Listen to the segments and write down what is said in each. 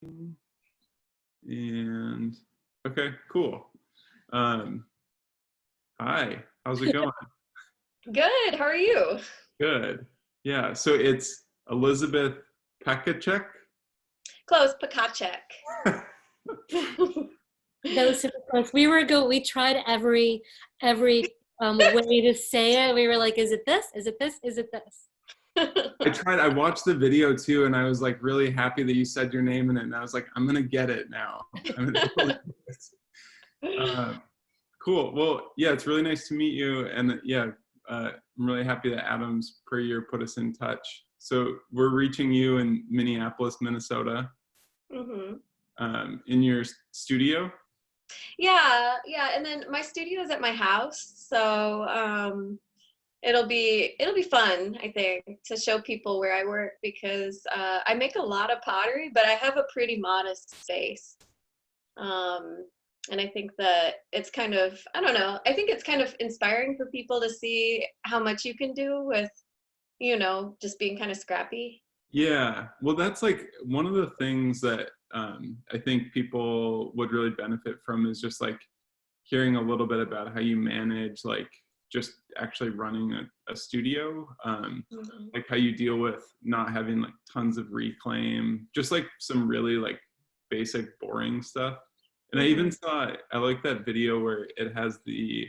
And okay, cool. Hi, how's it going? Good. How are you? Good. Yeah, so it's Elizabeth Pechacek. Close, Pechacek. That was super close. We tried every way to say it. We were like, is it this? Is it this? Is it this? I watched the video too, and I was like really happy that you said your name in it, and I was like, I'm gonna get it now. Cool. Well, yeah, it's really nice to meet you, and yeah, I'm really happy that Adams per year put us in touch. So we're reaching you in Minneapolis, Minnesota, in your studio. Yeah, and then my studio is at my house, so it'll be fun, I think, to show people where I work, because I make a lot of pottery, but I have a pretty modest space. And I think that it's kind of, I don't know, I think it's kind of inspiring for people to see how much you can do with, just being kind of scrappy. Yeah, well, that's like one of the things that I think people would really benefit from is just like hearing a little bit about how you manage like just actually running a studio, like how you deal with not having like tons of reclaim, just like some really like basic boring stuff. And I even saw, I like that video where it has the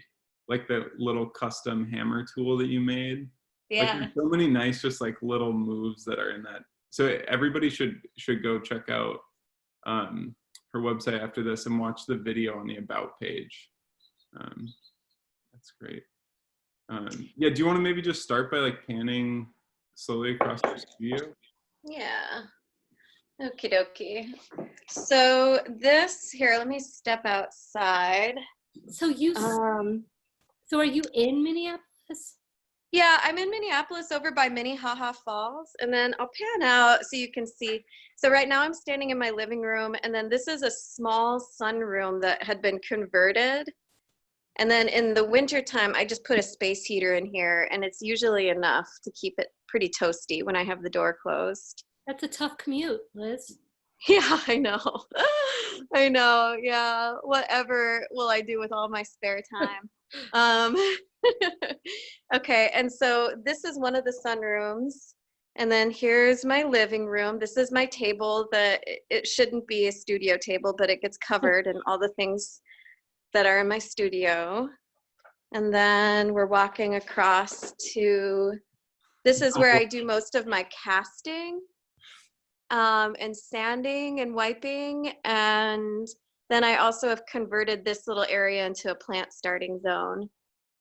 little custom hammer tool that you made. Yeah. Like there's so many nice just like little moves that are in that. So everybody should go check out her website after this and watch the video on the About page. That's great. Yeah, do you want to maybe just start by like panning slowly across your studio? Yeah. Okie dokie. So this here, let me step outside. So so are you in Minneapolis? Yeah, I'm in Minneapolis over by Minnehaha Falls, and then I'll pan out so you can see. So right now I'm standing in my living room, and then this is a small sunroom that had been converted. And then in the wintertime, I just put a space heater in here, and it's usually enough to keep it pretty toasty when I have the door closed. That's a tough commute, Liz. Yeah, I know. I know. Yeah. Whatever will I do with all my spare time? Okay. And so this is one of the sunrooms. And then here's my living room. This is my table that it shouldn't be a studio table, but it gets covered in all the things that are in my studio. And then we're walking across to, this is where I do most of my casting. And sanding and wiping, and then I also have converted this little area into a plant starting zone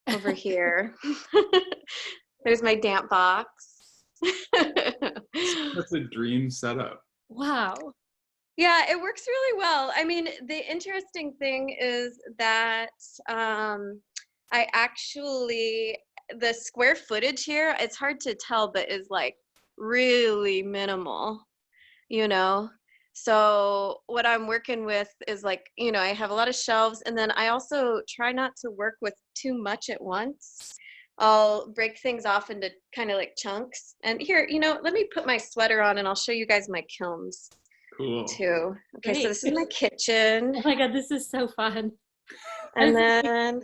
over here. There's my damp box. That's a dream setup. Wow. Yeah, it works really well. I mean, the interesting thing is that I actually, the square footage here, it's hard to tell, but is like really minimal. So what I'm working with is like, I have a lot of shelves, and then I also try not to work with too much at once. I'll break things off into kind of like chunks. And here, let me put my sweater on and I'll show you guys my kilns. Cool. Too. Okay, Great. so this is my kitchen. Oh my God, this is so fun. And then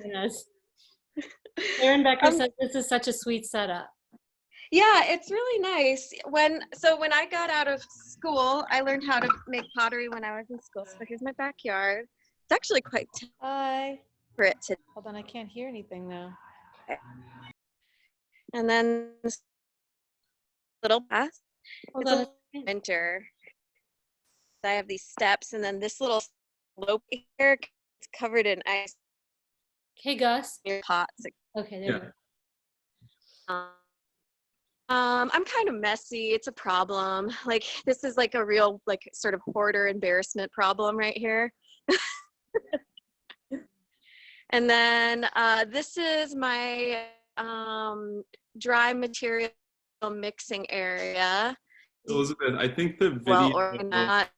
Erin Becker said this is such a sweet setup. Yeah, it's really nice. When I got out of school, I learned how to make pottery when I was in school. So here's my backyard. It's actually quite separate. Hold on, I can't hear anything now. And then this little path. Hold it's on. a winter. I have these steps, and then this little slope here, it's covered in ice. Hey, Gus. Pots. Okay, there we go. I'm kind of messy. It's a problem. Like, this is like a real, like, sort of hoarder embarrassment problem right here. And then this is my dry material mixing area. Elizabeth, I think the video. Well, or not.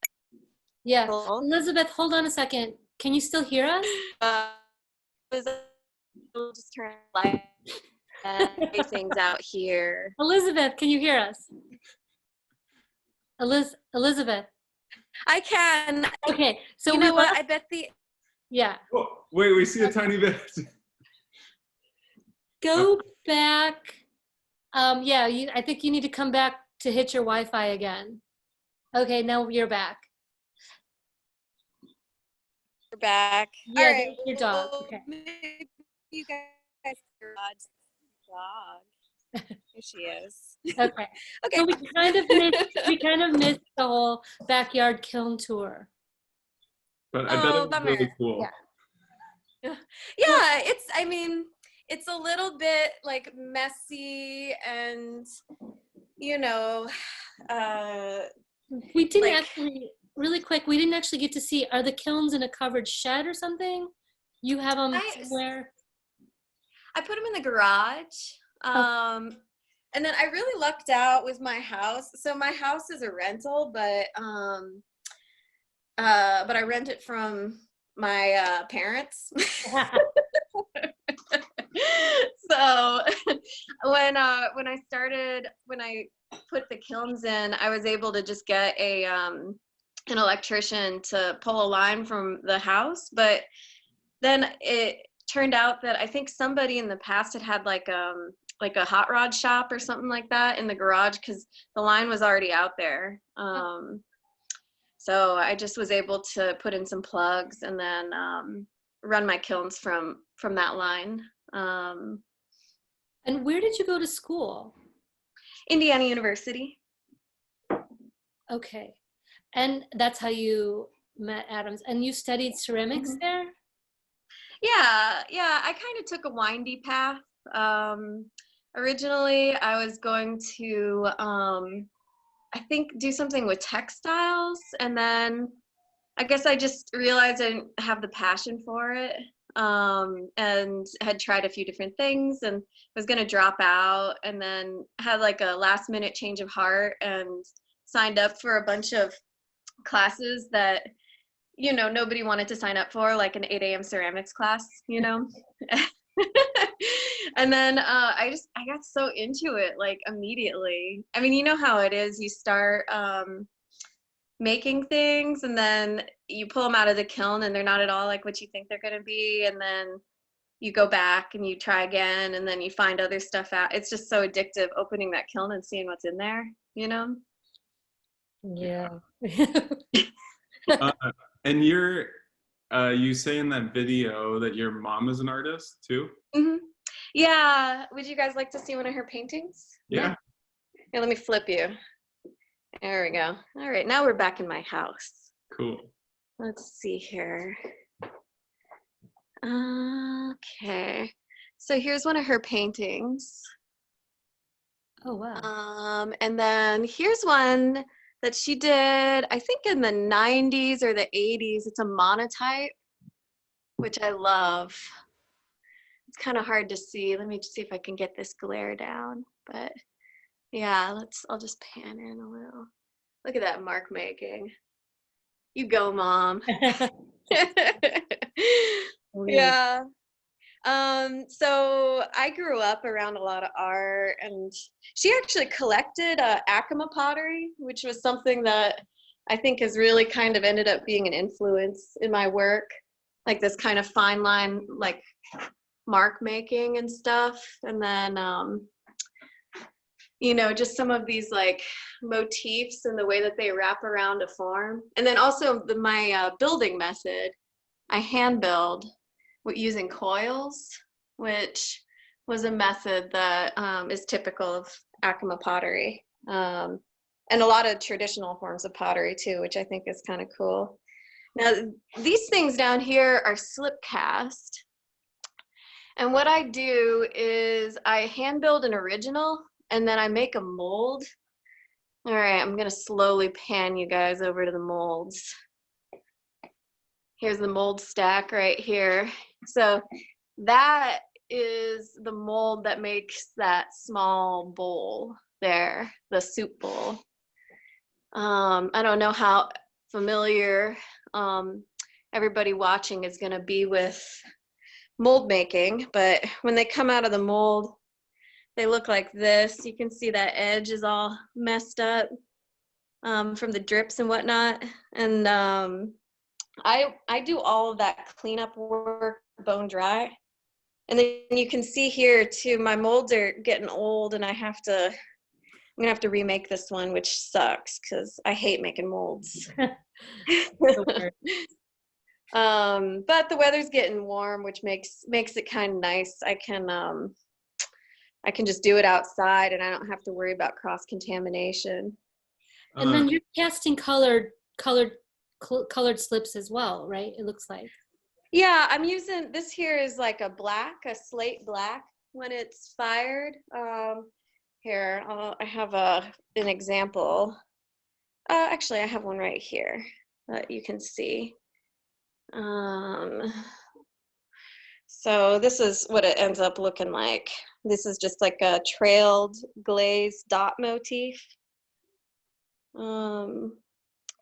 Yeah. Elizabeth, hold on a second. Can you still hear us? We'll just turn the light and things out here. Elizabeth, can you hear us? Elizabeth. I can. Okay, so You we know what? lost, I bet the yeah. Oh, wait, we see a tiny bit. Go back. Yeah, I think you need to come back to hit your Wi-Fi again. Okay, now you're back. we're back. All Yeah, right. there's your dog. Well, Okay. maybe you guys dog. Here she is. Okay. Okay. So we kind of missed the whole backyard kiln tour. But I bet it Oh, was bummer. really cool. Yeah. Yeah, I mean, it's a little bit like messy and, you know, We didn't like, actually, really quick, we didn't actually get to see, are the kilns in a covered shed or something? You have them somewhere? I put them in the garage. And then I really lucked out with my house. So my house is a rental, but I rent it from my parents. So when I put the kilns in, I was able to just get an electrician to pull a line from the house, but then it turned out that I think somebody in the past had like a hot rod shop or something like that in the garage because the line was already out there. So I just was able to put in some plugs and then run my kilns from that line. And where did you go to school? Indiana University. Okay. And that's how you met Adams. And you studied ceramics there? Yeah, I kind of took a windy path. Originally, I was going to, I think, do something with textiles, and then I guess I just realized I didn't have the passion for it, and had tried a few different things and was going to drop out, and then had like a last minute change of heart and signed up for a bunch of classes that, you know, nobody wanted to sign up for, like an 8 a.m. ceramics class, you know. And then I got so into it like immediately. I mean, you know how it is. You start making things and then you pull them out of the kiln and they're not at all like what you think they're going to be, and then you go back and you try again and then you find other stuff out. It's just so addictive opening that kiln and seeing what's in there, you know. Yeah. And you say in that video that your mom is an artist too? Mm-hmm. Yeah. Would you guys like to see one of her paintings? Yeah. Here, let me flip you. There we go. All right, now we're back in my house. Cool. Let's see here. Okay. So here's one of her paintings. Oh, wow. And then here's one that she did, I think in the 90s or the 80s. It's a monotype, which I love. It's kind of hard to see. Let me see if I can get this glare down. But yeah, I'll just pan in a little. Look at that mark making. You go, Mom. Yeah. So I grew up around a lot of art, and she actually collected Acoma pottery, which was something that I think has really kind of ended up being an influence in my work, like this kind of fine line, like mark making and stuff. And then, you know, just some of these like motifs and the way that they wrap around a form. And then also my building method, I hand build using coils, which was a method that is typical of Acoma pottery, and a lot of traditional forms of pottery too, which I think is kind of cool. Now, these things down here are slip cast, and what I do is I hand build an original, and then I make a mold. All right, I'm gonna slowly pan you guys over to the molds. Here's the mold stack right here. So that is the mold that makes that small bowl there, the soup bowl. I don't know how familiar everybody watching is going to be with mold making, but when they come out of the mold, they look like this. You can see that edge is all messed up. from the drips and whatnot. And I do all of that cleanup work bone dry. And then you can see here too, my molds are getting old and I'm gonna have to remake this one, which sucks because I hate making molds. But the weather's getting warm, which makes it kind of nice. I can just do it outside and I don't have to worry about cross contamination. And then you're casting colored slips as well, right? It looks like. Yeah, I'm using, this here is like a slate black when it's fired. Here, I have an example. Actually, I have one right here that you can see. So this is what it ends up looking like. This is just like a trailed glazed dot motif that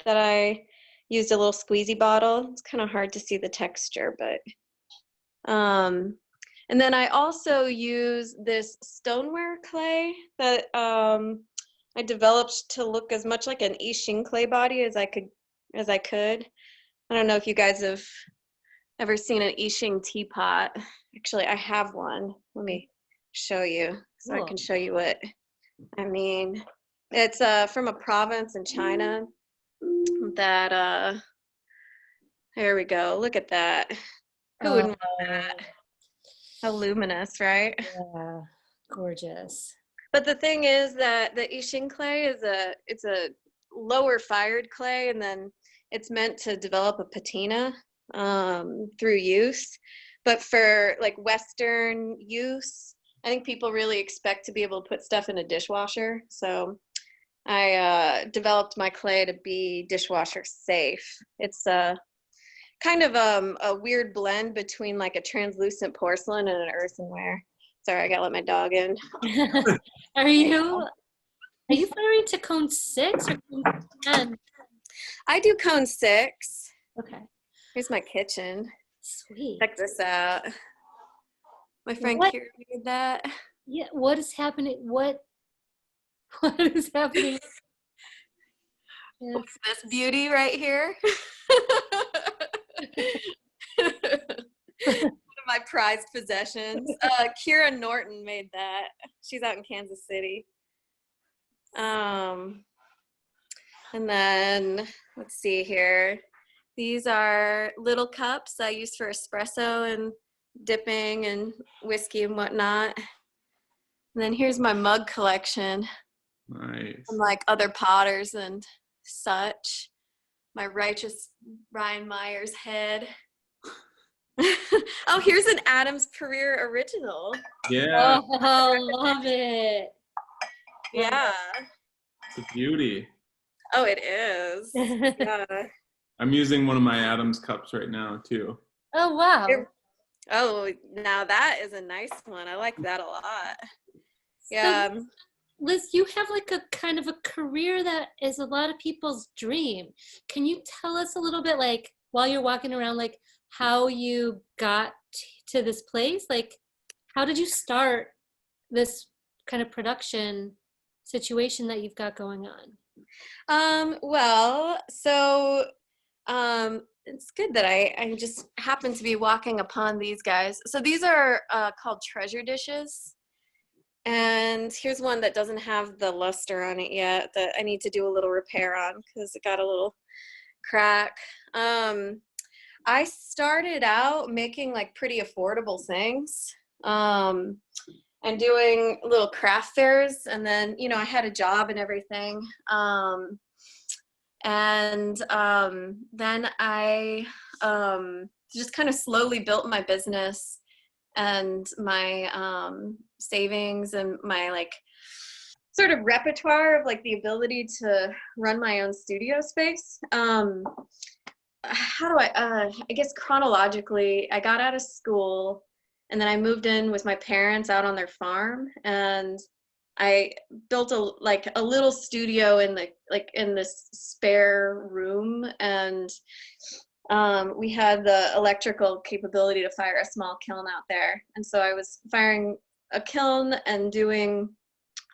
I used a little squeezy bottle. It's kind of hard to see the texture, but and then I also use this stoneware clay that I developed to look as much like an I Ching clay body as I could. I don't know if you guys have ever seen an I Ching teapot. Actually, I have one. Let me show you so I can show you what I mean. It's from a province in China that there we go. Look at that. Who wouldn't want that? How luminous, right? Yeah, gorgeous. But the thing is that the I Ching clay it's a lower fired clay, and then it's meant to develop a patina through use. But for like Western use, I think people really expect to be able to put stuff in a dishwasher. So I developed my clay to be dishwasher safe. It's kind of a weird blend between like a translucent porcelain and an earthenware. Sorry, I gotta let my dog in. Are you firing to cone 6 or cone 10? I do cone 6. Okay. Here's my kitchen. Sweet. Check this out. My friend Kira made that. Yeah, what is happening? What is happening? Yes. This beauty right here. One of my prized possessions. Kira Norton made that. She's out in Kansas City. And then let's see here. These are little cups I use for espresso and dipping and whiskey and whatnot. And then here's my mug collection. Nice. From like other potters and such. My righteous Ryan Myers head. Oh, here's an Adams Career original. Yeah. Oh, love it. Yeah. It's a beauty. Oh, it is. Yeah. I'm using one of my Adams cups right now too. Oh, wow. Oh, now that is a nice one. I like that a lot. Yeah. So, Liz, you have like a kind of a career that is a lot of people's dream. Can you tell us a little bit, like, while you're walking around, like, how you got to this place? Like, how did you start this kind of production situation that you've got going on? Well, so it's good that I just happen to be walking upon these guys. So these are called treasure dishes. And here's one that doesn't have the luster on it yet that I need to do a little repair on because it got a little crack. I started out making like pretty affordable things and doing little craft fairs. And then, you know, I had a job and everything. Then I just kind of slowly built my business and my savings and my like sort of repertoire of like the ability to run my own studio space. How do I guess chronologically, I got out of school and then I moved in with my parents out on their farm, and I built a little studio in this spare room, and we had the electrical capability to fire a small kiln out there. And so I was firing a kiln and doing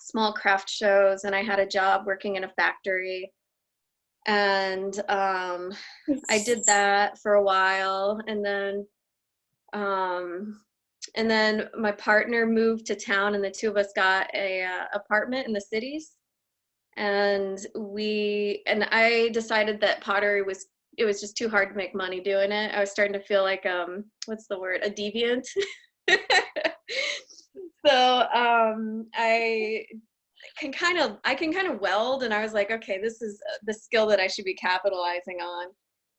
small craft shows, and I had a job working in a factory And I did that for a while, and then my partner moved to town, and the two of us got a apartment in the cities. And I decided that pottery was just too hard to make money doing it. I was starting to feel like what's the word, a deviant. So I can kind of weld, and I was like, okay, this is the skill that I should be capitalizing on.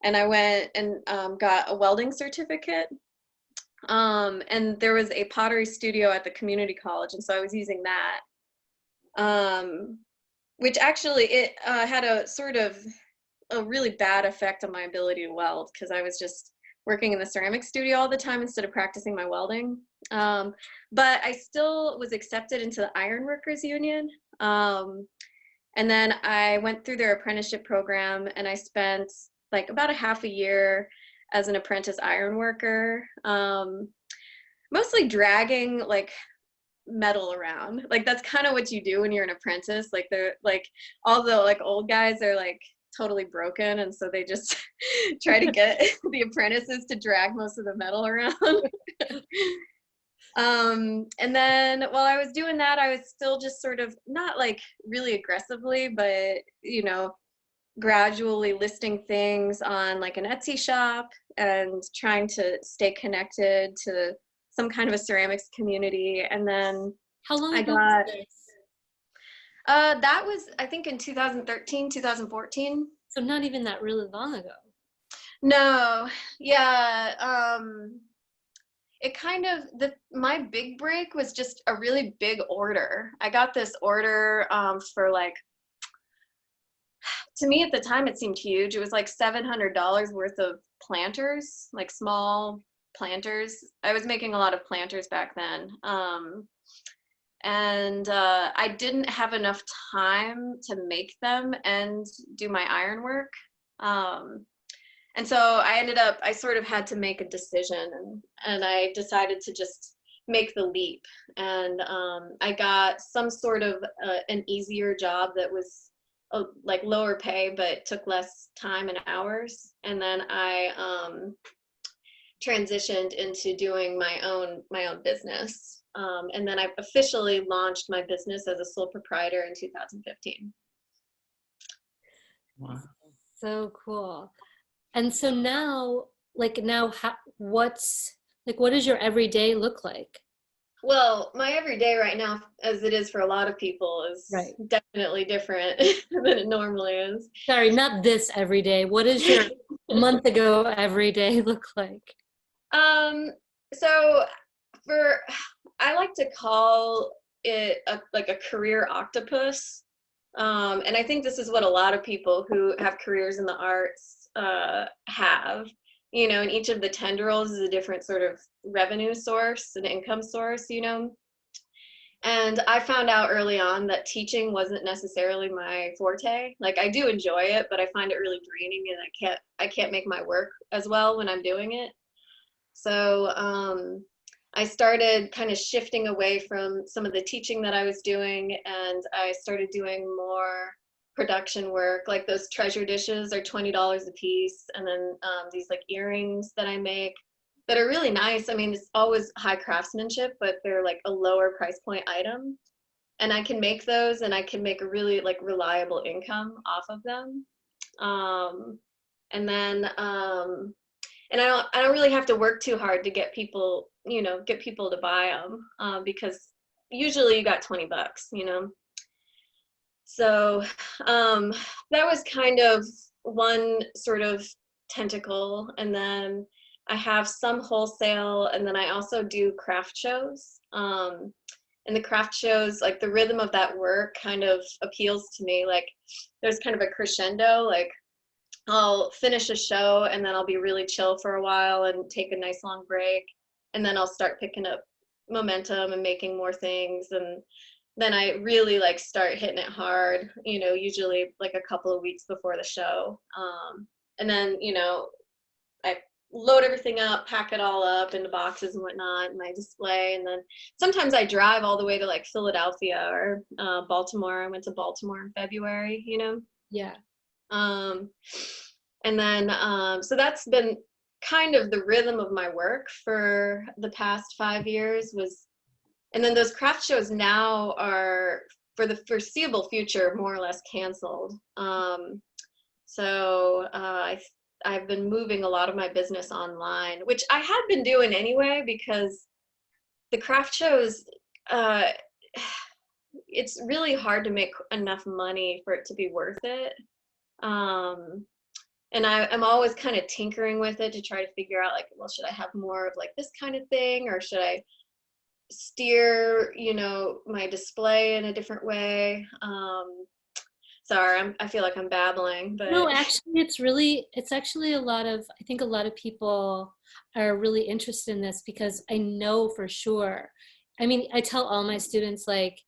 And I went and got a welding certificate. And there was a pottery studio at the community college, and so I was using that. Which actually it had a sort of a really bad effect on my ability to weld, because I was just working in the ceramic studio all the time instead of practicing my welding. But I still was accepted into the Ironworkers Union. And then I went through their apprenticeship program, and I spent like about a half a year as an apprentice ironworker, mostly dragging like metal around. Like that's kind of what you do when you're an apprentice. Like they're like, all the like old guys are like totally broken, and so they just try to get the apprentices to drag most of the metal around. And then while I was doing that, I was still just sort of not like really aggressively, but you know, gradually listing things on like an Etsy shop and trying to stay connected to some kind of a ceramics community. And then How long I ago got, was this? that was, I think, in 2013, 2014. So not even that really long ago. No, yeah. It kind of, my big break was just a really big order. I got this order for like, to me at the time it seemed huge. It was like $700 worth of planters, like small planters. I was making a lot of planters back then. And I didn't have enough time to make them and do my ironwork. And so I sort of had to make a decision, and I decided to just make the leap. And I got some sort of an easier job that was like lower pay, but took less time and hours. And then I transitioned into doing my own business. And then I officially launched my business as a sole proprietor in 2015. Wow. So cool. And so now, what does your everyday look like? Well, my everyday right now, as it is for a lot of people, is Right. definitely different than it normally is. Sorry, not this everyday. What does your month ago everyday look like? So I like to call it like a career octopus. And I think this is what a lot of people who have careers in the arts have, you know, and each of the tendrils is a different sort of revenue source, an income source, you know. And I found out early on that teaching wasn't necessarily my forte. Like I do enjoy it, but I find it really draining, and I can't make my work as well when I'm doing it. So I started kind of shifting away from some of the teaching that I was doing, and I started doing more production work. Like those treasure dishes are $20 a piece, and then these like earrings that I make that are really nice. I mean, it's always high craftsmanship, but they're like a lower price point item, and I can make those, and I can make a really like reliable income off of them. And then and I don't really have to work too hard to get people, you know, to buy them, because usually you got 20 bucks, you know. So that was kind of one sort of tentacle. And then I have some wholesale, and then I also do craft shows. And the craft shows, like the rhythm of that work kind of appeals to me. Like there's kind of a crescendo, like I'll finish a show and then I'll be really chill for a while and take a nice long break. And then I'll start picking up momentum and making more things. And then I really like start hitting it hard, you know, usually like a couple of weeks before the show. And then, you know, I load everything up, pack it all up into boxes and whatnot, and I display. And then sometimes I drive all the way to like Philadelphia or Baltimore. I went to Baltimore in February, you know? Yeah. And then, so that's been kind of the rhythm of my work for the past 5 years and then those craft shows now are for the foreseeable future, more or less canceled. So I've been moving a lot of my business online, which I had been doing anyway, because the craft shows, it's really hard to make enough money for it to be worth it. And I'm always kind of tinkering with it to try to figure out, like, well, should I have more of like this kind of thing, or should I steer, my display in a different way? Sorry, I feel like I'm babbling, but No, actually, it's actually I think a lot of people are really interested in this, because I know for sure. I mean, I tell all my students, like,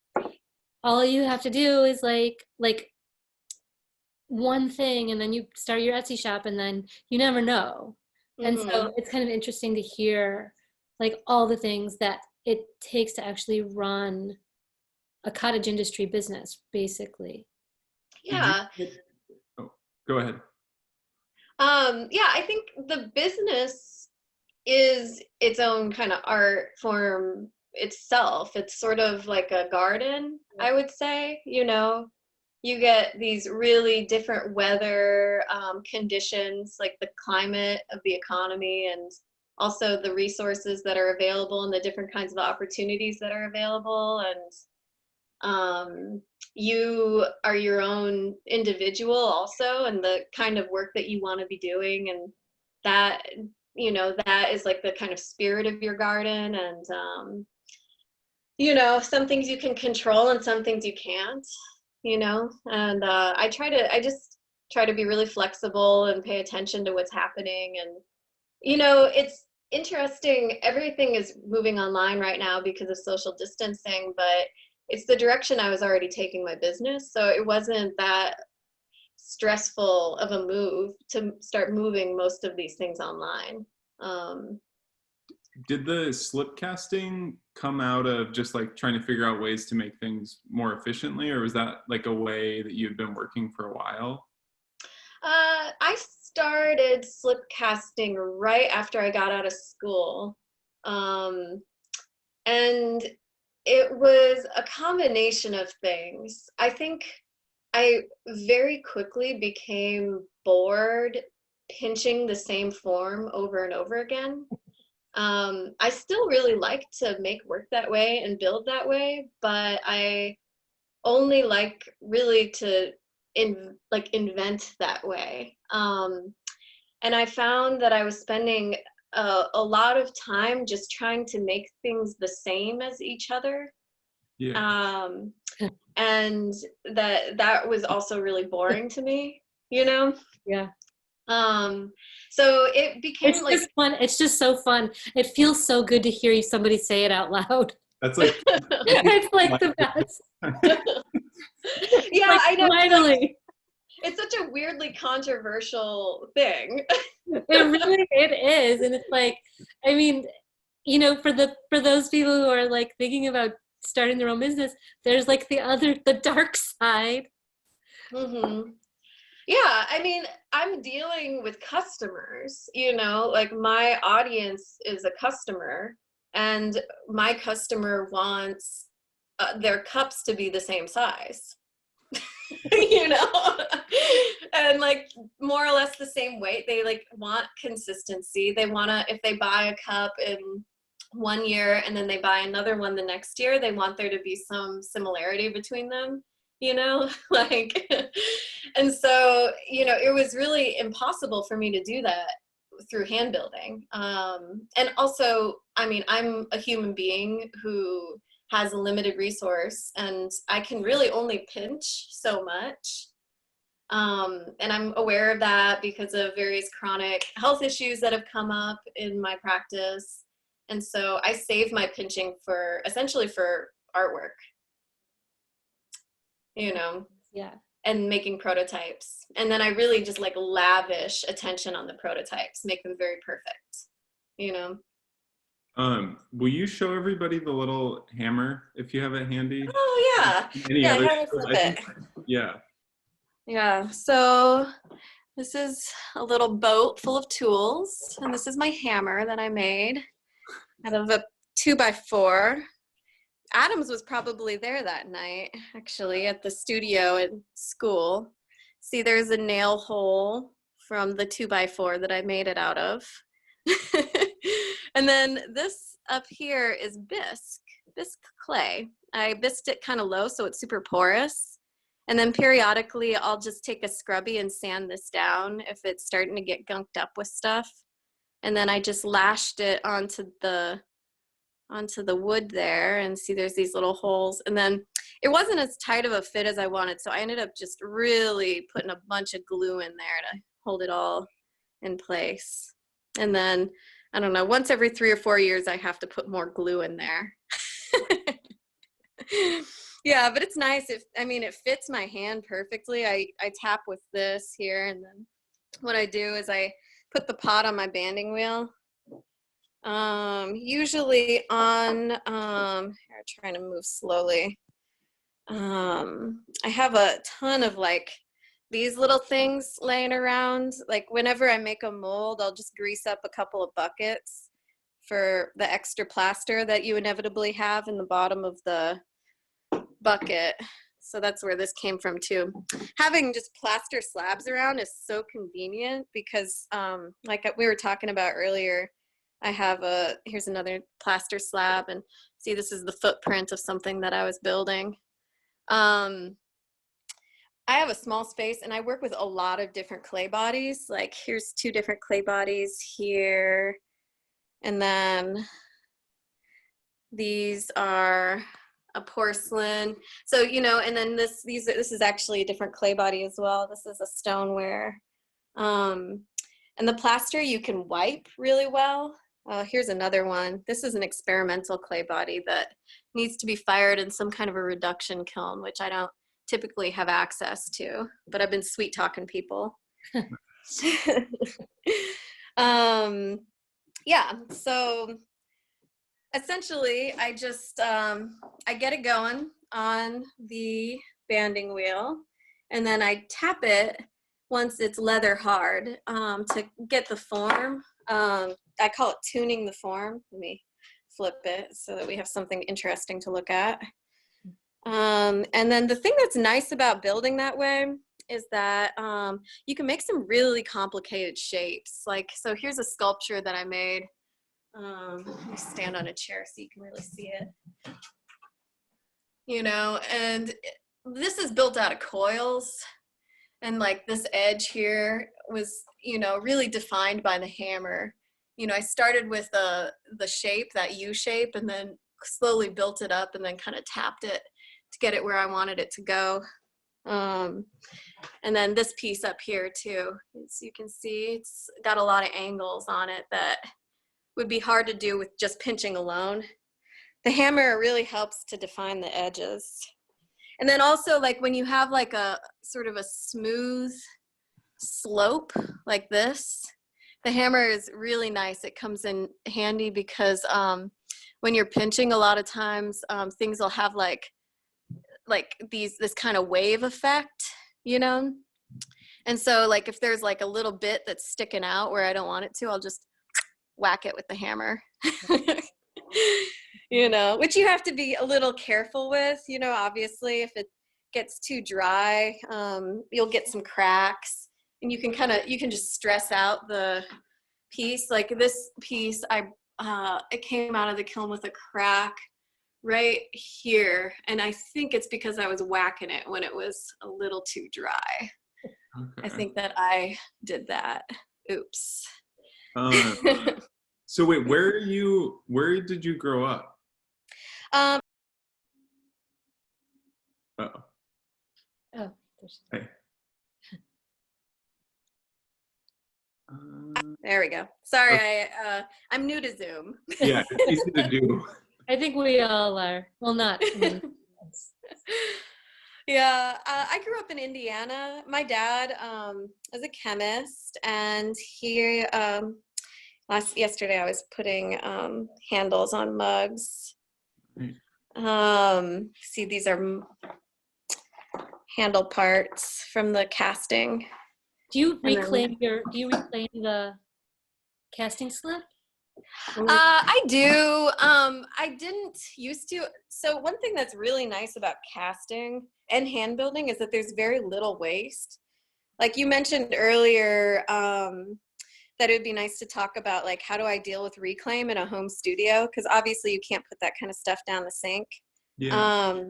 all you have to do is like one thing, and then you start your Etsy shop, and then you never know. And so it's kind of interesting to hear like all the things that it takes to actually run a cottage industry business, basically. Yeah. Oh, go ahead. Yeah, I think the business is its own kind of art form itself. It's sort of like a garden, I would say. You get these really different weather conditions, like the climate of the economy, and also the resources that are available and the different kinds of opportunities that are available. And you are your own individual also, and the kind of work that you want to be doing, and that that is like the kind of spirit of your garden. And some things you can control and some things you can't, and I just try to be really flexible and pay attention to what's happening. And it's interesting, everything is moving online right now because of social distancing, but it's the direction I was already taking my business. So it wasn't that stressful of a move to start moving most of these things online. Did the slip casting come out of just like trying to figure out ways to make things more efficiently, or was that like a way that you'd been working for a while? I started slip casting right after I got out of school. And it was a combination of things. I think I very quickly became bored pinching the same form over and over again. I still really like to make work that way and build that way, but I only like really to invent that way. And I found that I was spending a lot of time just trying to make things the same as each other. Yeah. And that was also really boring to me, Yeah. So it became It's just fun. It's just so fun. It feels so good to hear somebody say it out loud. That's like it's like the best. Yeah, like, I know. Finally. It's such a weirdly controversial thing. It is. And it's like, I mean, for those people who are like thinking about starting their own business, there's like the dark side. Mm-hmm. Yeah, I mean, I'm dealing with customers, like my audience is a customer, and my customer wants their cups to be the same size, and like more or less the same weight. They like want consistency. They want to, if they buy a cup in 1 year and then they buy another one the next year, they want there to be some similarity between them. Like, and so, it was really impossible for me to do that through hand building. And also, I mean, I'm a human being who has a limited resource, and I can really only pinch so much. And I'm aware of that because of various chronic health issues that have come up in my practice. And so I save my pinching essentially for artwork. Yeah. And making prototypes. And then I really just like lavish attention on the prototypes, make them very perfect, Will you show everybody the little hammer if you have it handy? Oh yeah. Any Yeah, other how do I flip it? yeah. Yeah, so this is a little boat full of tools, and this is my hammer that I made out of a 2x4. Adams was probably there that night, actually, at the studio at school. See, there's a nail hole from the 2x4 that I made it out of. And then this up here is bisque clay. I bisqued it kind of low so it's super porous. And then periodically I'll just take a scrubby and sand this down if it's starting to get gunked up with stuff. And then I just lashed it onto the wood there, and see there's these little holes. And then it wasn't as tight of a fit as I wanted, so I ended up just really putting a bunch of glue in there to hold it all in place. And then, I don't know, once every 3 or 4 years I have to put more glue in there. Yeah, but it's nice. I mean, it fits my hand perfectly. I tap with this here, and then what I do is I put the pot on my banding wheel. Usually on, I'm trying to move slowly. I have a ton of like these little things laying around. Like whenever I make a mold, I'll just grease up a couple of buckets for the extra plaster that you inevitably have in the bottom of the bucket. So that's where this came from too. Having just plaster slabs around is so convenient because like we were talking about earlier, I have here's another plaster slab, and see this is the footprint of something that I was building. I have a small space and I work with a lot of different clay bodies. Like here's 2 different clay bodies here. And then these are a porcelain. So, you know, and then this is actually a different clay body as well. This is a stoneware. And the plaster you can wipe really well. Here's another one. This is an experimental clay body that needs to be fired in some kind of a reduction kiln, which I don't typically have access to, but I've been sweet talking people. Yeah, so essentially I just, I get it going on the banding wheel, and then I tap it once it's leather hard to get the form. I call it tuning the form. Let me flip it so that we have something interesting to look at. And then the thing that's nice about building that way is that you can make some really complicated shapes. Like, so here's a sculpture that I made. Let me stand on a chair so you can really see it. You know, and this is built out of coils. And like this edge here was, you know, really defined by the hammer. You know, I started with the shape, that U shape, and then slowly built it up and then kind of tapped it to get it where I wanted it to go. And then this piece up here too, as you can see, it's got a lot of angles on it that would be hard to do with just pinching alone. The hammer really helps to define the edges. And then also, like when you have like a sort of a smooth slope like this, the hammer is really nice. It comes in handy because when you're pinching, a lot of times things will have like this kind of wave effect, you know? And so like if there's like a little bit that's sticking out where I don't want it to, I'll just whack it with the hammer. You know, which you have to be a little careful with, you know, obviously if it gets too dry, you'll get some cracks, and you can just stress out the piece. Like this piece, it came out of the kiln with a crack right here, and I think it's because I was whacking it when it was a little too dry. Okay. I think that I did that. Oops. So wait, where did you grow up? Oh. Hey. There we go. Sorry, okay. I'm new to Zoom. Yeah, it's easy to do. I think we all are. Well, not. Yeah, I grew up in Indiana. My dad is a chemist, and he yesterday I was putting handles on mugs. See, these are handle parts from the casting. Do you And then- reclaim the casting slip? I do. I didn't used to. So one thing that's really nice about casting and hand building is that there's very little waste. Like you mentioned earlier, that it would be nice to talk about like how do I deal with reclaim in a home studio, because obviously you can't put that kind of stuff down the sink. Yeah.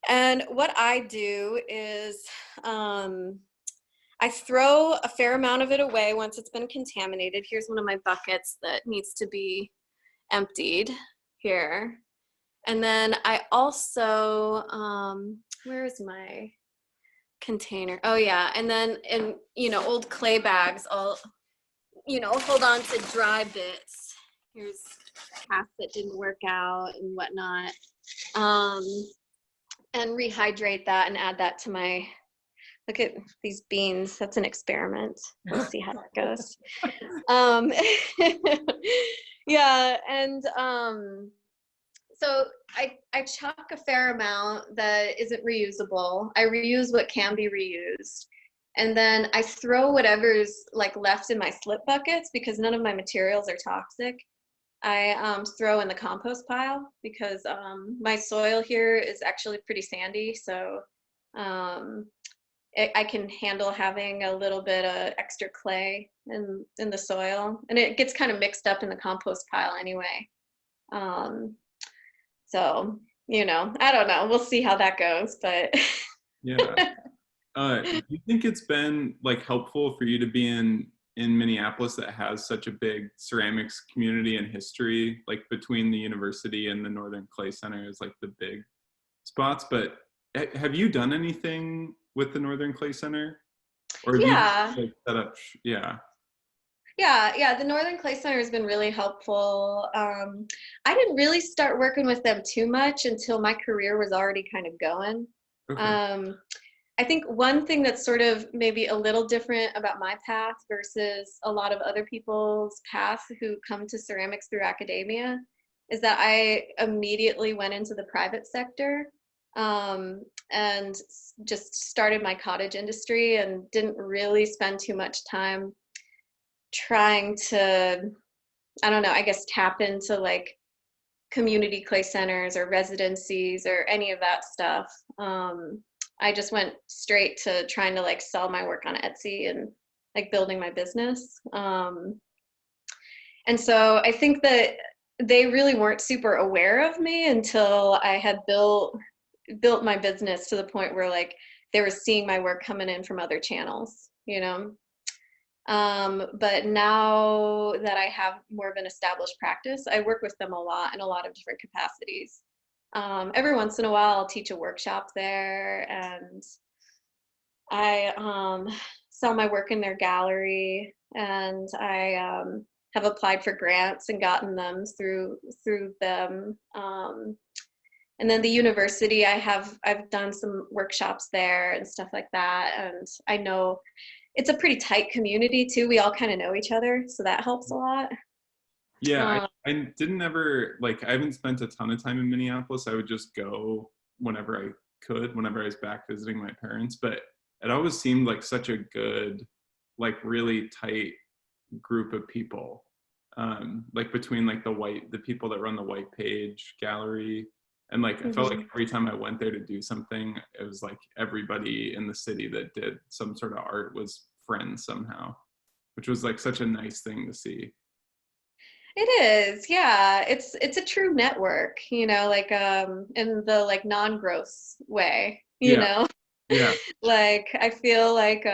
And what I do is I throw a fair amount of it away once it's been contaminated. Here's one of my buckets that needs to be emptied here. And then I also, where's my container? Oh yeah, and then in, old clay bags, I'll, hold on to dry bits. Here's half that didn't work out and whatnot. And rehydrate that and add that to my, look at these beans. That's an experiment. We'll see how that goes. Yeah, and so I chuck a fair amount that isn't reusable. I reuse what can be reused. And then I throw whatever's like left in my slip buckets, because none of my materials are toxic. I throw in the compost pile because my soil here is actually pretty sandy. So I can handle having a little bit of extra clay in the soil, and it gets kind of mixed up in the compost pile anyway. So, I don't know. We'll see how that goes, but. Yeah. Do you think it's been like helpful for you to be in Minneapolis that has such a big ceramics community and history, like between the university and the Northern Clay Center is like the big spots, but have you done anything with the Northern Clay Center? Or have Yeah. you like, set up, yeah. Yeah, the Northern Clay Center has been really helpful. I didn't really start working with them too much until my career was already kind of going. Okay. I think one thing that's sort of maybe a little different about my path versus a lot of other people's paths who come to ceramics through academia is that I immediately went into the private sector and just started my cottage industry and didn't really spend too much time trying to, I don't know, I guess tap into like community clay centers or residencies or any of that stuff. I just went straight to trying to like sell my work on Etsy and like building my business. And so I think that they really weren't super aware of me until I had built my business to the point where like they were seeing my work coming in from other channels, But now that I have more of an established practice, I work with them a lot in a lot of different capacities. Every once in a while, I'll teach a workshop there, and I sell my work in their gallery, and I have applied for grants and gotten them through them. And then the university, I've done some workshops there and stuff like that, and I know it's a pretty tight community too. We all kind of know each other, so that helps a lot. Yeah, I didn't ever, like, I haven't spent a ton of time in Minneapolis. I would just go whenever I could, whenever I was back visiting my parents. But it always seemed like such a good, like, really tight group of people. Like, between, like, the people that run the White Page gallery. And, like, I felt like every time I went there to do something, it was like everybody in the city that did some sort of art was friends somehow, which was, like, such a nice thing to see. It is, yeah. It's a true network, like in the like non-gross way, Yeah. Like I feel like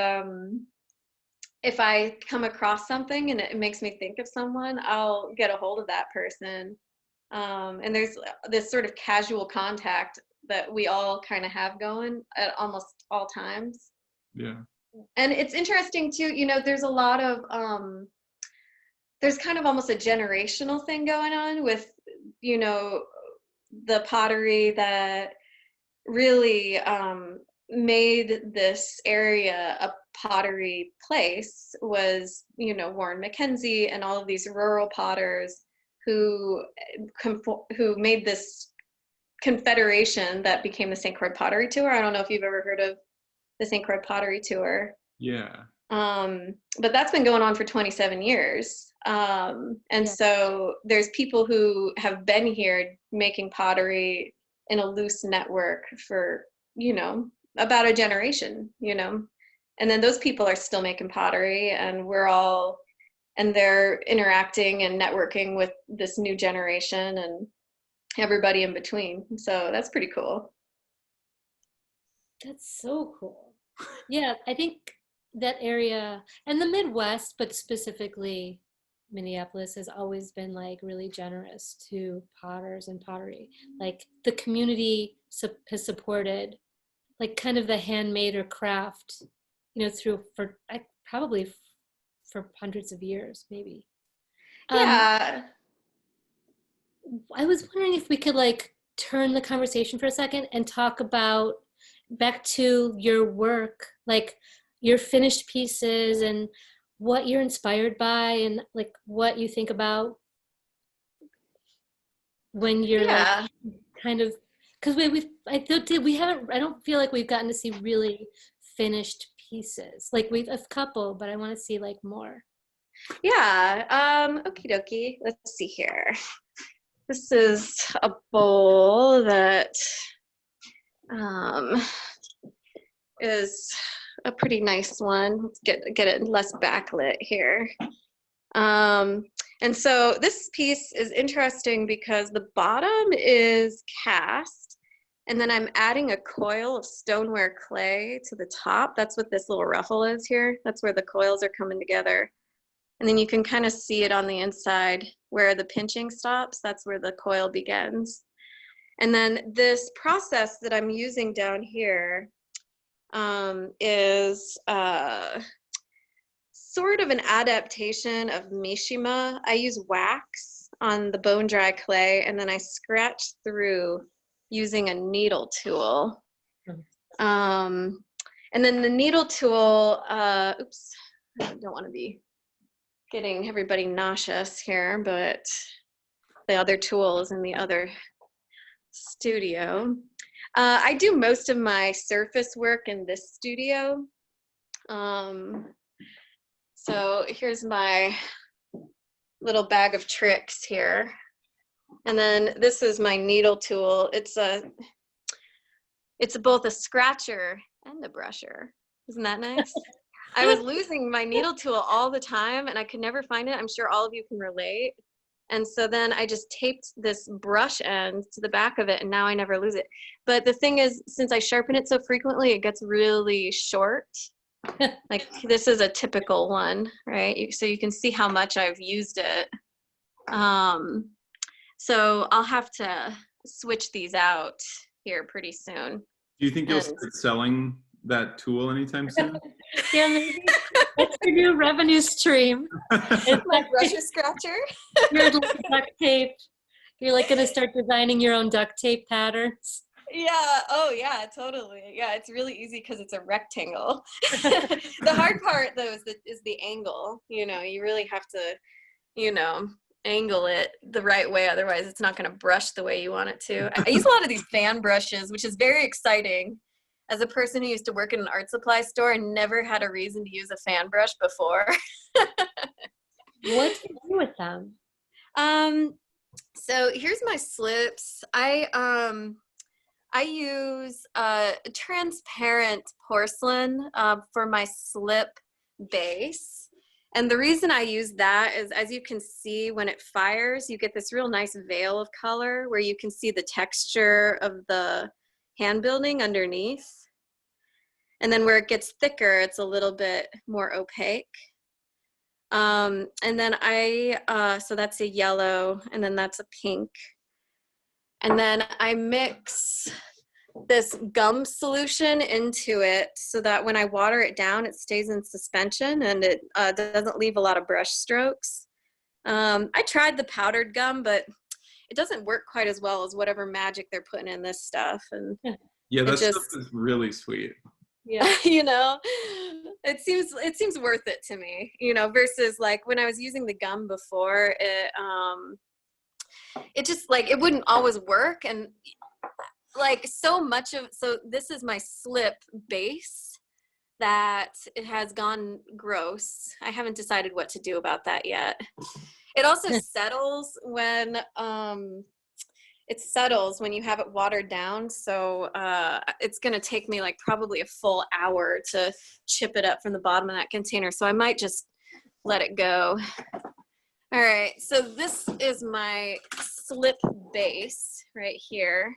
if I come across something and it makes me think of someone, I'll get a hold of that person. And there's this sort of casual contact that we all kind of have going at almost all times. Yeah. And it's interesting too, there's a lot of there's kind of almost a generational thing going on with, the pottery that really made this area a pottery place was, Warren McKenzie and all of these rural potters who made this confederation that became the St. Croix Pottery Tour. I don't know if you've ever heard of the St. Croix Pottery Tour. Yeah. But that's been going on for 27 years. And Yeah. so there's people who have been here making pottery in a loose network for, you know, about a generation, you know, and then those people are still making pottery, and they're interacting and networking with this new generation and everybody in between. So that's pretty cool. That's so cool. Yeah, I think that area and the Midwest, but specifically Minneapolis, has always been like really generous to potters and pottery. Like the community has supported like kind of the handmade or craft, you know, probably for hundreds of years, maybe. Yeah. I was wondering if we could like turn the conversation for a second and talk about back to your work, like your finished pieces and what you're inspired by and like what you think about when you're Yeah. like kind of, because I don't feel like we've gotten to see really finished pieces. Like we've a couple, but I want to see like more. Yeah. Okie dokie. Let's see here. This is a bowl that is a pretty nice one. Let's get it less backlit here. And so this piece is interesting because the bottom is cast, and then I'm adding a coil of stoneware clay to the top. That's what this little ruffle is here. That's where the coils are coming together. And then you can kind of see it on the inside where the pinching stops. That's where the coil begins. And then this process that I'm using down here is sort of an adaptation of Mishima. I use wax on the bone dry clay, and then I scratch through using a needle tool. And then the needle tool, oops, I don't want to be getting everybody nauseous here, but the other tool is in the other studio. I do most of my surface work in this studio. So here's my little bag of tricks here. And then this is my needle tool. It's both a scratcher and a brusher. Isn't that nice? I was losing my needle tool all the time and I could never find it. I'm sure all of you can relate. And so then I just taped this brush end to the back of it, and now I never lose it. But the thing is, since I sharpen it so frequently, it gets really short. Like this is a typical one, right? So you can see how much I've used it. So I'll have to switch these out here pretty soon. Do you think you'll start selling that tool anytime soon? Yeah, maybe that's your new revenue stream. It's my brusher scratcher. You're like duct tape. You're like gonna start designing your own duct tape patterns. Yeah. Oh, yeah. Totally. Yeah. It's really easy because it's a rectangle. The hard part, though, is the angle. You know, you really have to, you know, angle it the right way. Otherwise, it's not going to brush the way you want it to. I use a lot of these fan brushes, which is very exciting. As a person who used to work in an art supply store and never had a reason to use a fan brush before. What do you do with them? So here's my slips. I use transparent porcelain for my slip base. And the reason I use that is, as you can see, when it fires, you get this real nice veil of color where you can see the texture of the hand building underneath. And then where it gets thicker, it's a little bit more opaque. And then so that's a yellow, and then that's a pink. And then I mix this gum solution into it so that when I water it down, it stays in suspension and it doesn't leave a lot of brush strokes. I tried the powdered gum, but it doesn't work quite as well as whatever magic they're putting in this stuff. And yeah, that stuff is really sweet. Yeah, you know, it seems worth it to me, you know, versus like when I was using the gum before, it just like, it wouldn't always work. And like so much of, so this is my slip base that it has gone gross. I haven't decided what to do about that yet. It also settles when you have it watered down. So it's gonna take me like probably a full hour to chip it up from the bottom of that container. So I might just let it go. All right, so this is my slip base right here.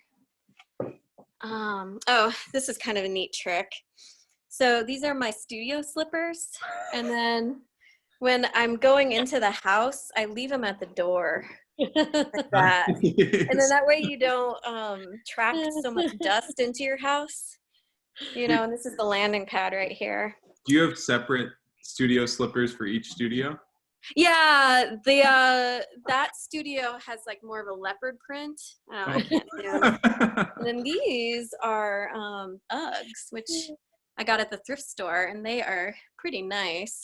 Oh, this is kind of a neat trick. So these are my studio slippers. And then when I'm going into the house, I leave them at the door like that. And then that way you don't track so much dust into your house. You know, and this is the landing pad right here. Do you have separate studio slippers for each studio? Yeah, that studio has like more of a leopard print. Oh, I can't do them. And then these are Uggs, which I got at the thrift store, and they are pretty nice.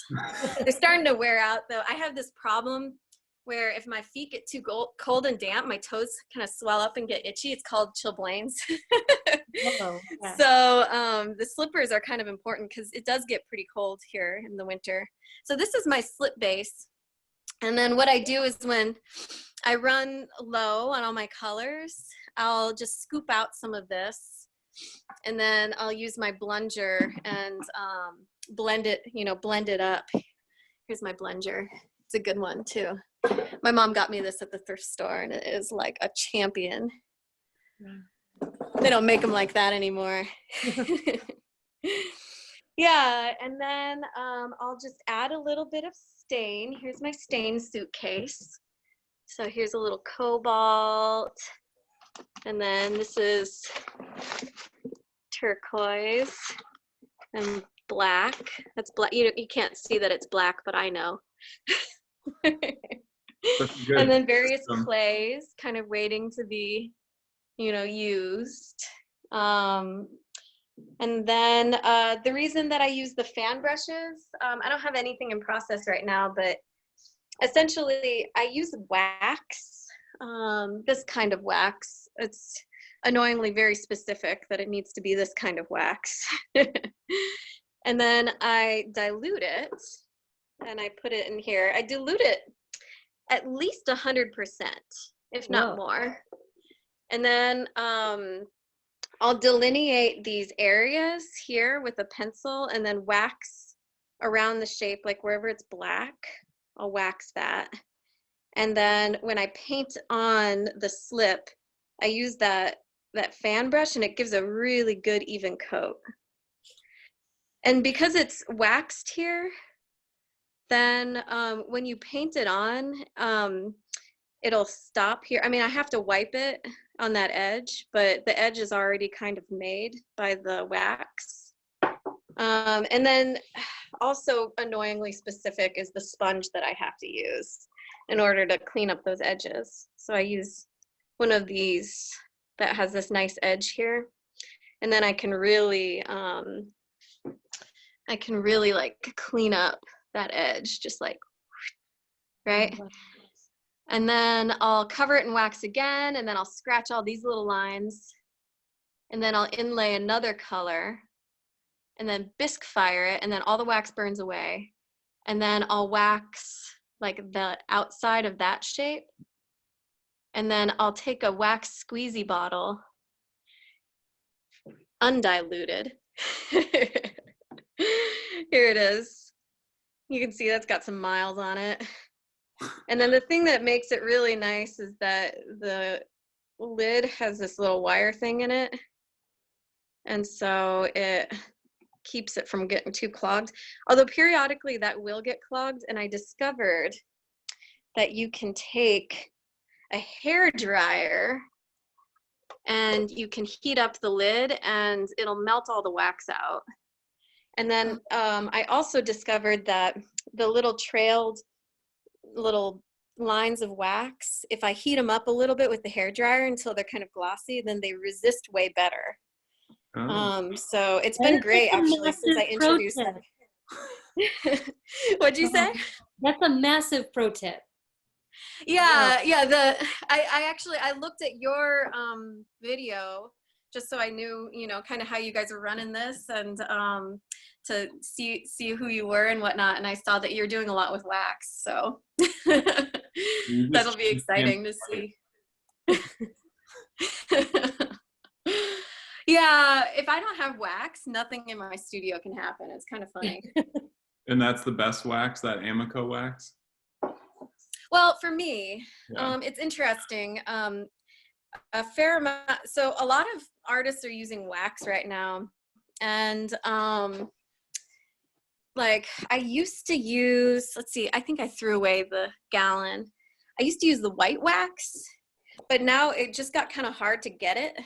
They're starting to wear out, though. I have this problem where if my feet get too cold and damp, my toes kind of swell up and get itchy. It's called chilblains. Oh, yeah. So the slippers are kind of important because it does get pretty cold here in the winter. So this is my slip base. And then what I do is when I run low on all my colors, I'll just scoop out some of this, and then I'll use my blunger and blend it up. Here's my blunger. It's a good one too. My mom got me this at the thrift store, and it is like a champion. They don't make them like that anymore. Yeah, and then I'll just add a little bit of stain. Here's my stain suitcase. So here's a little cobalt, and then this is turquoise and black. That's black. You can't see that it's black, but I know. And then various clays, kind of waiting to be, used. And then the reason that I use the fan brushes, I don't have anything in process right now, but essentially I use wax, this kind of wax. It's annoyingly very specific that it needs to be this kind of wax. And then I dilute it, and I put it in here. I dilute it at least 100%, if not more. And then I'll delineate these areas here with a pencil, and then wax around the shape, like wherever it's black, I'll wax that. And then when I paint on the slip, I use that fan brush, and it gives a really good even coat. And because it's waxed here, then when you paint it on, it'll stop here. I mean, I have to wipe it on that edge, but the edge is already kind of made by the wax. And then also annoyingly specific is the sponge that I have to use in order to clean up those edges. So I use one of these that has this nice edge here, and then I can really like clean up that edge, just like, right? And then I'll cover it in wax again, and then I'll scratch all these little lines, and then I'll inlay another color, and then bisque fire it, and then all the wax burns away. And then I'll wax like the outside of that shape, and then I'll take a wax squeezy bottle, undiluted. Here it is. You can see that's got some miles on it. And then the thing that makes it really nice is that the lid has this little wire thing in it. And so it keeps it from getting too clogged. Although periodically that will get clogged. And I discovered that you can take a hair dryer and you can heat up the lid and it'll melt all the wax out. And then I also discovered that the little trailed little lines of wax, if I heat them up a little bit with the hair dryer until they're kind of glossy, then they resist way better. So it's been great actually since I introduced them. What'd you say? That's a massive pro tip. Yeah, yeah. I looked at your video just so I knew, kind of how you guys were running this, and to see who you were and whatnot. And I saw that you're doing a lot with wax, so that'll be exciting to see. Yeah, if I don't have wax, nothing in my studio can happen. It's kind of funny. And that's the best wax, that Amico wax? Well, for me, Yeah. it's interesting. A fair amount. So a lot of artists are using wax right now, and like I used to use. Let's see. I think I threw away the gallon. I used to use the white wax, but now it just got kind of hard to get it.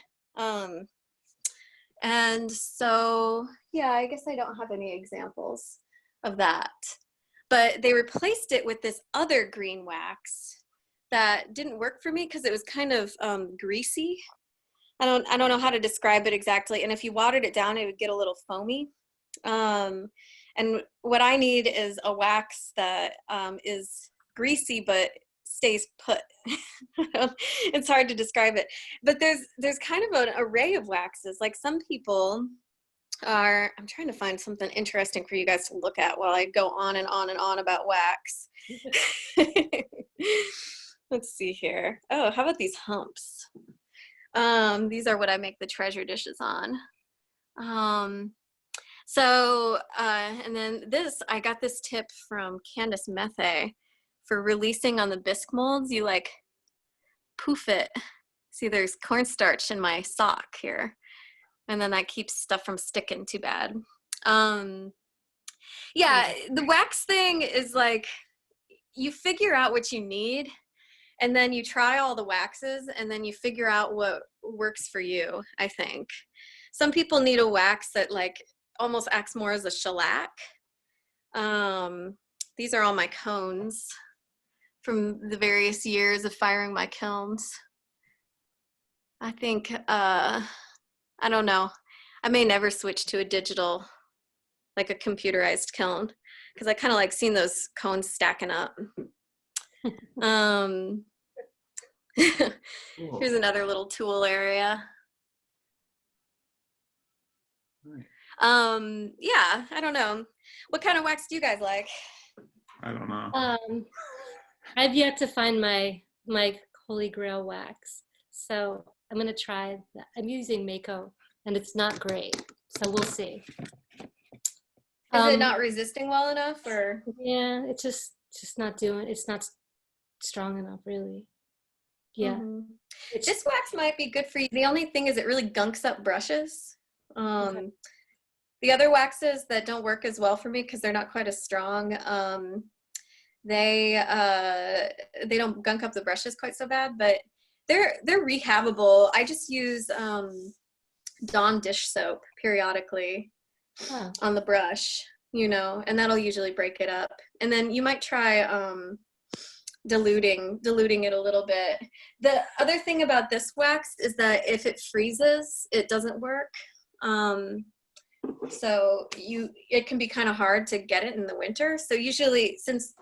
And so, yeah, I guess I don't have any examples of that. But they replaced it with this other green wax that didn't work for me because it was kind of greasy. I don't know how to describe it exactly. And if you watered it down, it would get a little foamy. And what I need is a wax that is greasy but stays put. It's hard to describe it, but there's kind of an array of waxes. Like some people are, I'm trying to find something interesting for you guys to look at while I go on and on and on about wax. Let's see here. Oh, how about these humps? These are what I make the treasure dishes on. And then this, I got this tip from Candace Methe. For releasing on the bisque molds, you like poof it. See, there's cornstarch in my sock here, and then that keeps stuff from sticking too bad. Yeah, the wax thing is like, you figure out what you need, and then you try all the waxes, and then you figure out what works for you, I think. Some people need a wax that like almost acts more as a shellac. These are all my cones from the various years of firing my kilns. I think, I don't know. I may never switch to a digital, like a computerized kiln, because I kind of like seeing those cones stacking up. Here's another little tool area. Right. Yeah, I don't know. What kind of wax do you guys like? I don't know. I've yet to find my holy grail wax, so I'm gonna try that. I'm using Mako, and it's not great, so we'll see. Is it not resisting well enough, or? Yeah, it's just not doing. It's not strong enough, really. Yeah. Mm-hmm. This wax might be good for you. The only thing is it really gunks up brushes. Okay. The other waxes that don't work as well for me because they're not quite as strong, they don't gunk up the brushes quite so bad, but they're rehabable. I just use Dawn dish soap periodically on the brush, and that'll usually break it up. And then you might try diluting it a little bit. The other thing about this wax is that if it freezes, it doesn't work. So it can be kind of hard to get it in the winter. So usually, since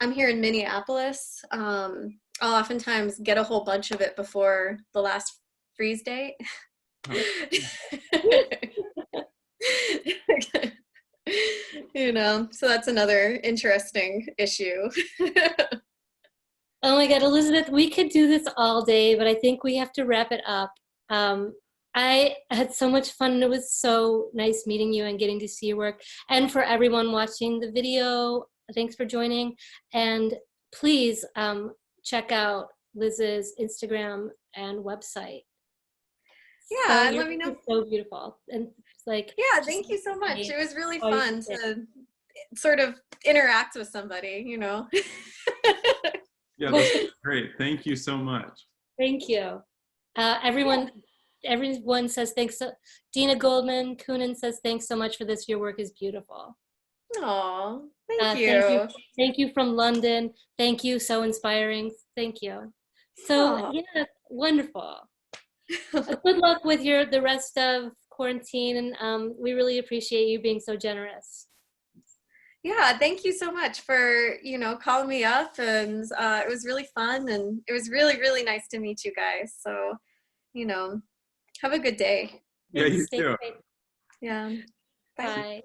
I'm here in Minneapolis, I'll oftentimes get a whole bunch of it before the last freeze date. So that's another interesting issue. Oh my God, Elizabeth, we could do this all day, but I think we have to wrap it up. I had so much fun. It was so nice meeting you and getting to see your work. And for everyone watching the video, thanks for joining. And please check out Liz's Instagram and website. Yeah, let me know. It's so beautiful. And it's like, yeah, thank you so much. It was really fun to sort of interact with somebody, Yeah, that's great. Thank you so much. Thank you. Everyone says thanks. Dina Goldman Coonan says thanks so much for this. Your work is beautiful. Aw, thank you. Thank you from London. Thank you. So inspiring. Thank you. So yeah, wonderful. Good luck with the rest of quarantine, and we really appreciate you being so generous. Yeah, thank you so much for calling me up, and it was really fun, and it was really, really nice to meet you guys. So, Have a good day. Yeah, you Stay too. safe. Yeah. Bye. Bye.